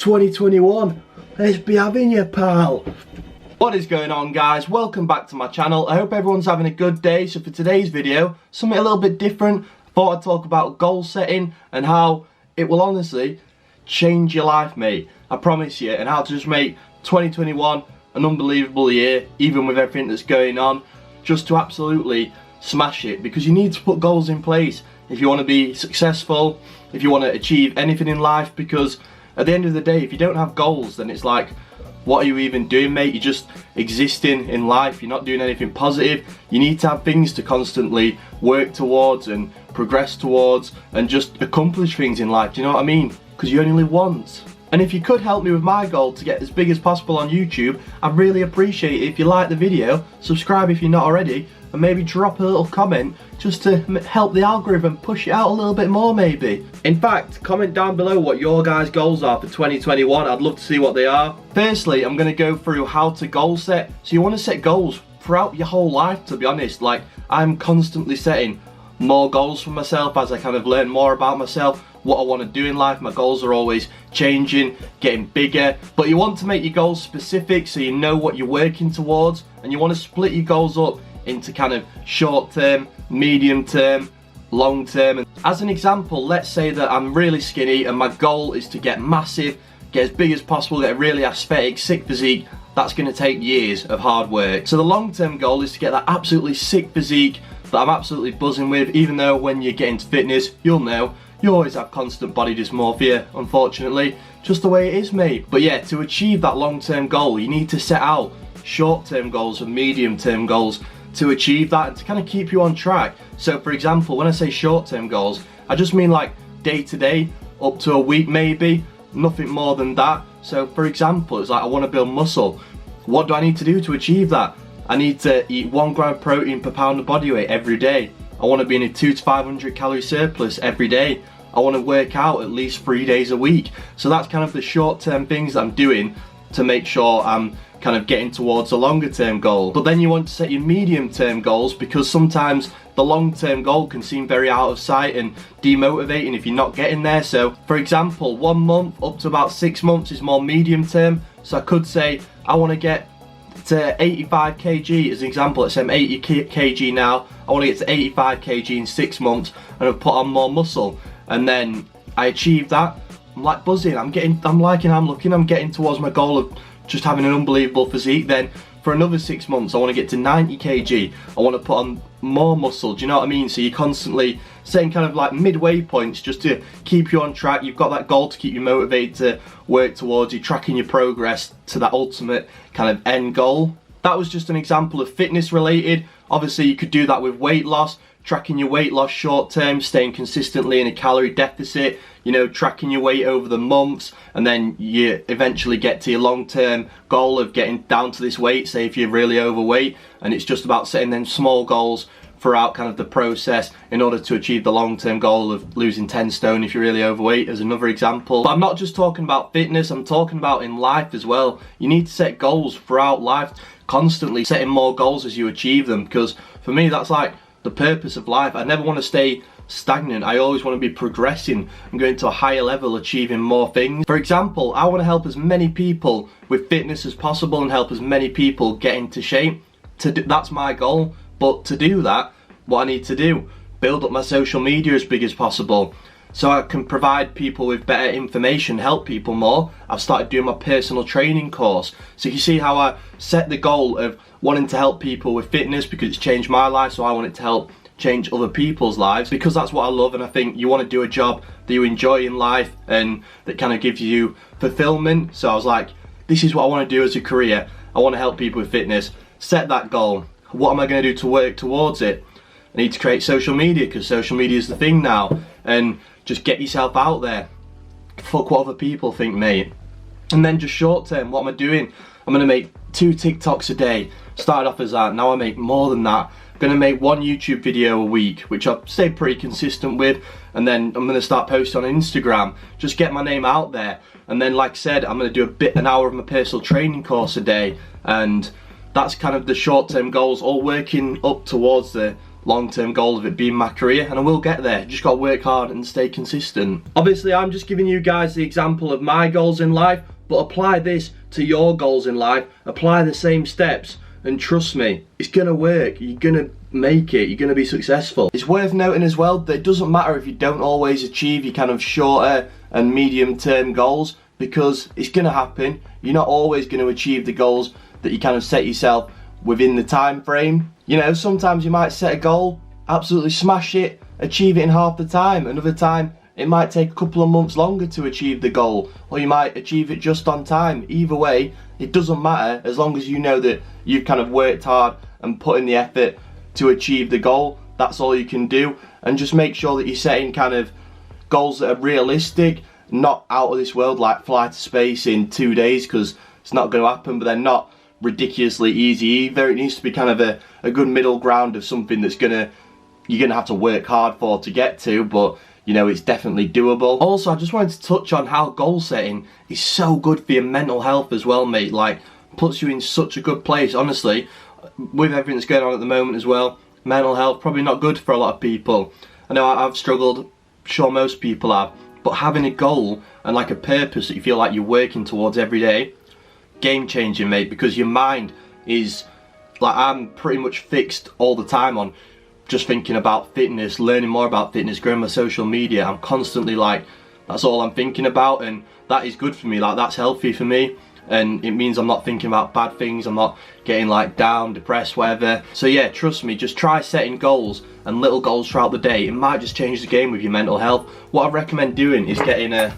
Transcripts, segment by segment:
2021. Let's be having you, pal. What is going on, guys? Welcome back to my channel. I hope everyone's having a good day. So for today's video, something a little bit different. I thought I'd talk about goal setting and how it will honestly change your life, mate. I promise you. And how to just make 2021 an unbelievable year, even with everything that's going on. Just to absolutely smash it, because you need to put goals in place if you want to be successful, if you want to achieve anything in life. Because at the end of the day, if you don't have goals, then it's like, what are you even doing, mate? You're just existing in life. You're not doing anything positive. You need to have things to constantly work towards and progress towards and just accomplish things in life. Do you know what I mean? Because you only live once. And if you could help me with my goal to get as big as possible on YouTube, I'd really appreciate it if you like the video, subscribe if you're not already, and maybe drop a little comment just to help the algorithm push it out a little bit more, maybe. In fact, comment down below what your guys' goals are for 2021. I'd love to see what they are. Firstly, I'm going to go through how to goal set. So you want to set goals throughout your whole life, to be honest. Like, I'm constantly setting more goals for myself as I kind of learn more about myself, what I want to do in life. My goals are always changing, getting bigger, but you want to make your goals specific so you know what you're working towards, and you want to split your goals up into kind of short term, medium term, long term. And as an example, let's say that I'm really skinny and my goal is to get massive, get as big as possible, get a really aesthetic, sick physique. That's going to take years of hard work. So the long term goal is to get that absolutely sick physique that I'm absolutely buzzing with, even though when you get into fitness, you'll know, you always have constant body dysmorphia, unfortunately. Just the way it is, mate. But yeah, to achieve that long-term goal, you need to set out short-term goals and medium-term goals to achieve that and to kind of keep you on track. So for example, when I say short-term goals, I just mean like day-to-day, up to a week maybe, nothing more than that. So for example, it's like, I want to build muscle. What do I need to do to achieve that? I need to eat 1 gram of protein per pound of body weight every day. I want to be in a 200 to 500 calorie surplus every day. I want to work out at least 3 days a week. So that's kind of the short-term things that I'm doing to make sure I'm kind of getting towards a longer-term goal. But then you want to set your medium-term goals, because sometimes the long-term goal can seem very out of sight and demotivating if you're not getting there. So for example, 1 month up to about 6 months is more medium-term. So I could say I want to get to 85 kg as an example. Let's say I'm 80 kg now. I want to get to 85 kg in 6 months and I've put on more muscle. And then I achieve that, I'm like buzzing, I'm getting towards my goal of just having an unbelievable physique. Then for another 6 months, I want to get to 90 kg. I want to put on more muscle, do you know what I mean? So you're constantly setting kind of like midway points just to keep you on track. You've got that goal to keep you motivated to work towards. You're tracking your progress to that ultimate kind of end goal. That was just an example of fitness related. Obviously you could do that with weight loss, tracking your weight loss short term, staying consistently in a calorie deficit, you know, tracking your weight over the months, and then you eventually get to your long term goal of getting down to this weight. Say if you're really overweight, and it's just about setting them small goals throughout kind of the process in order to achieve the long term goal of losing 10 stone if you're really overweight, as another example. But I'm not just talking about fitness, I'm talking about in life as well. You need to set goals throughout life, constantly setting more goals as you achieve them, because for me that's like the purpose of life. I never want to stay stagnant. I always want to be progressing and going to a higher level, achieving more things. For example, I want to help as many people with fitness as possible and help as many people get into shape. That's my goal. But to do that, what I need to do, build up my social media as big as possible so I can provide people with better information, help people more. I've started doing my personal training course. So you see how I set the goal of wanting to help people with fitness because it's changed my life, so I want it to help change other people's lives, because that's what I love. And I think you want to do a job that you enjoy in life and that kind of gives you fulfillment. So I was like, this is what I want to do as a career. I want to help people with fitness. Set that goal. What am I going to do to work towards it? I need to create social media, because social media is the thing now, and just get yourself out there. Fuck what other people think, mate. And then just short term, what am I doing? I'm going to make 2 TikToks a day. Started off as that, now I make more than that. I'm going to make 1 YouTube video a week, which I've stayed pretty consistent with, and then I'm going to start posting on Instagram, just get my name out there. And then like I said, I'm going to do an hour of my personal training course a day, and that's kind of the short-term goals, all working up towards the long-term goal of it being my career, and I will get there. Just got to work hard and stay consistent. Obviously, I'm just giving you guys the example of my goals in life, but apply this to your goals in life. Apply the same steps, and trust me, it's gonna work. You're gonna make it. You're gonna be successful. It's worth noting as well that it doesn't matter if you don't always achieve your kind of shorter and medium-term goals, because it's gonna happen. You're not always gonna achieve the goals that you kind of set yourself within the time frame. You know, sometimes you might set a goal, absolutely smash it, achieve it in half the time. Another time it might take a couple of months longer to achieve the goal, or you might achieve it just on time. Either way, it doesn't matter, as long as you know that you've kind of worked hard and put in the effort to achieve the goal. That's all you can do. And just make sure that you're setting kind of goals that are realistic, not out of this world, like fly to space in 2 days, because it's not going to happen, but they're not ridiculously easy either. It needs to be kind of a good middle ground of something that's you're gonna have to work hard for to get to, but you know, it's definitely doable. Also, I just wanted to touch on how goal setting is so good for your mental health as well, mate. Like, puts you in such a good place. Honestly, with everything that's going on at the moment as well, mental health probably not good for a lot of people. I know I've struggled, sure most people have, but having a goal and like a purpose that you feel like you're working towards every day, game changing, mate, because your mind is like, I'm pretty much fixed all the time on just thinking about fitness, learning more about fitness, growing my social media. I'm constantly like, that's all I'm thinking about, and that is good for me. Like, that's healthy for me, and it means I'm not thinking about bad things. I'm not getting like down, depressed, whatever. So yeah, trust me, just try setting goals and little goals throughout the day. It might just change the game with your mental health. What I recommend doing is getting a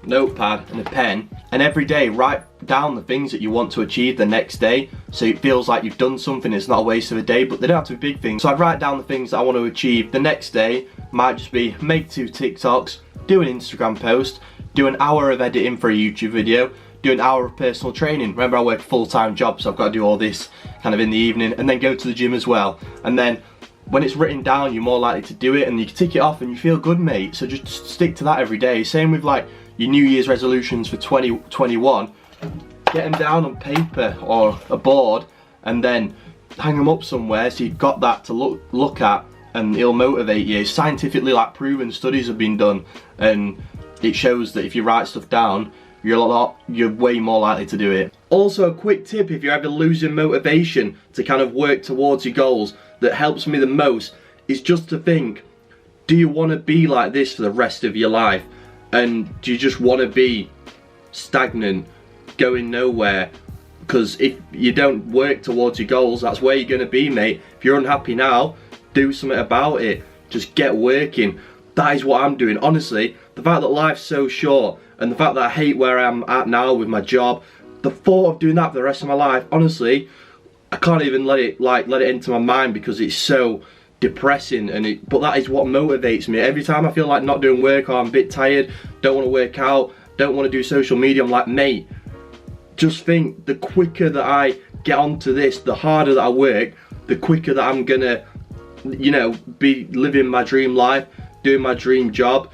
notepad and a pen, and every day write down the things that you want to achieve the next day, so it feels like you've done something. It's not a waste of a day, but they don't have to be big things. So I'd write down the things that I want to achieve the next day. Might just be make 2 TikToks, do an Instagram post, do an hour of editing for a YouTube video, do an hour of personal training. Remember, I work a full-time job, so I've got to do all this kind of in the evening, and then go to the gym as well. And then when it's written down, you're more likely to do it, and you can tick it off and you feel good, mate. So just stick to that every day. Same with like your New Year's resolutions for 2021. Get them down on paper or a board, and then hang them up somewhere so you've got that to look at, and it'll motivate you. Scientifically, like, proven studies have been done, and it shows that if you write stuff down, you're way more likely to do it. Also, a quick tip, if you're ever losing motivation to kind of work towards your goals, that helps me the most is just to think, do you want to be like this for the rest of your life? And do you just want to be stagnant, going nowhere? Because if you don't work towards your goals, that's where you're going to be, mate. If you're unhappy now, do something about it. Just get working. That is what I'm doing. Honestly, the fact that life's so short, and the fact that I hate where I'm at now with my job, the thought of doing that for the rest of my life, honestly, I can't even let it into my mind, because it's so depressing. But that is what motivates me. Every time I feel like not doing work, or I'm a bit tired, don't want to work out, don't want to do social media, I'm like, mate, just think, the quicker that I get onto this, the harder that I work, the quicker that I'm gonna, you know, be living my dream life, doing my dream job.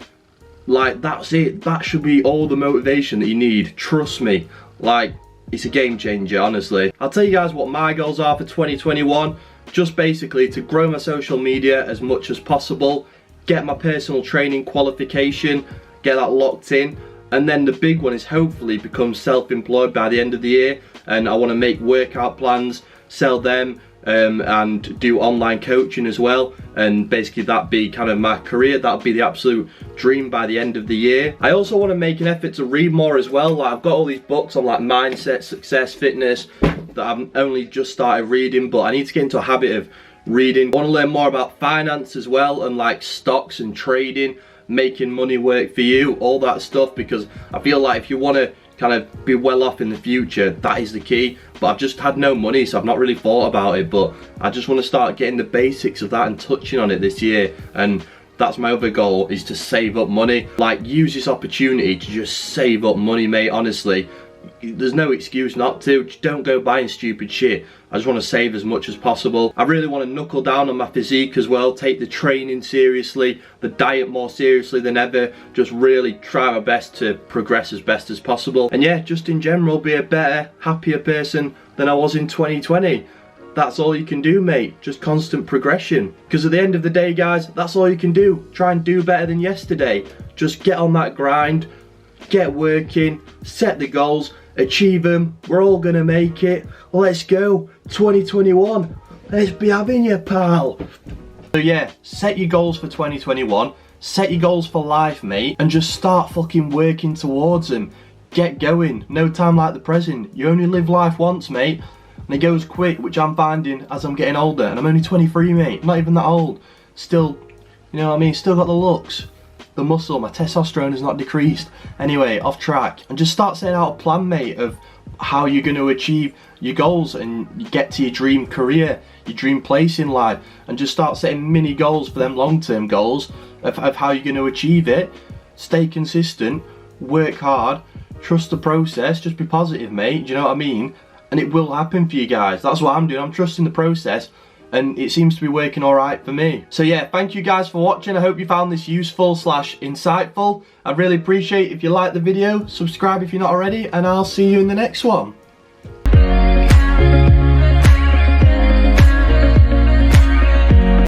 Like, that's it. That should be all the motivation that you need. Trust me, like, it's a game changer, honestly. I'll tell you guys what my goals are for 2021. Just basically to grow my social media as much as possible, get my personal training qualification, get that locked in, and then the big one is hopefully become self-employed by the end of the year. And I want to make workout plans, sell them, and do online coaching as well, and basically that be kind of my career. That'll be the absolute dream by the end of the year. I also want to make an effort to read more as well. Like, I've got all these books on like mindset, success, fitness that I've only just started reading, but I need to get into a habit of reading. I want to learn more about finance as well, and like stocks and trading, making money work for you, all that stuff, because I feel like if you want to kind of be well off in the future, that is the key. But I've just had no money, so I've not really thought about it, but I just want to start getting the basics of that and touching on it this year. And that's my other goal, is to save up money. Like, use this opportunity to just save up money, mate. Honestly, there's no excuse not to. Just don't go buying stupid shit. I just want to save as much as possible. I really want to knuckle down on my physique as well, take the training seriously, the diet more seriously than ever, just really try my best to progress as best as possible. And yeah, just in general, be a better, happier person than I was in 2020. that's all you can do, mate. Just constant progression. Because at the end of the day, guys, that's all you can do. Try and do better than yesterday. Just get on that grind, get working, set the goals, achieve them. We're all gonna make it. Let's go. 2021. Let's be having you, pal. So yeah, set your goals for 2021. Set your goals for life, mate, and just start fucking working towards them. Get going. No time like the present. You only live life once, mate, and it goes quick, which I'm finding as I'm getting older. And I'm only 23, mate, not even that old. Still, you know what I mean, still got the looks, the muscle, my testosterone has not decreased. Anyway, off track. And just start setting out a plan, mate, of how you're going to achieve your goals and you get to your dream career, your dream place in life, and just start setting mini goals for them long-term goals of how you're going to achieve it. Stay consistent, work hard, trust the process, just be positive, mate, do you know what I mean? And it will happen for you guys. That's what I'm doing. I'm trusting the process, and it seems to be working alright for me. So yeah, thank you guys for watching. I hope you found this useful / insightful. I'd really appreciate if you like the video, subscribe if you're not already, and I'll see you in the next one.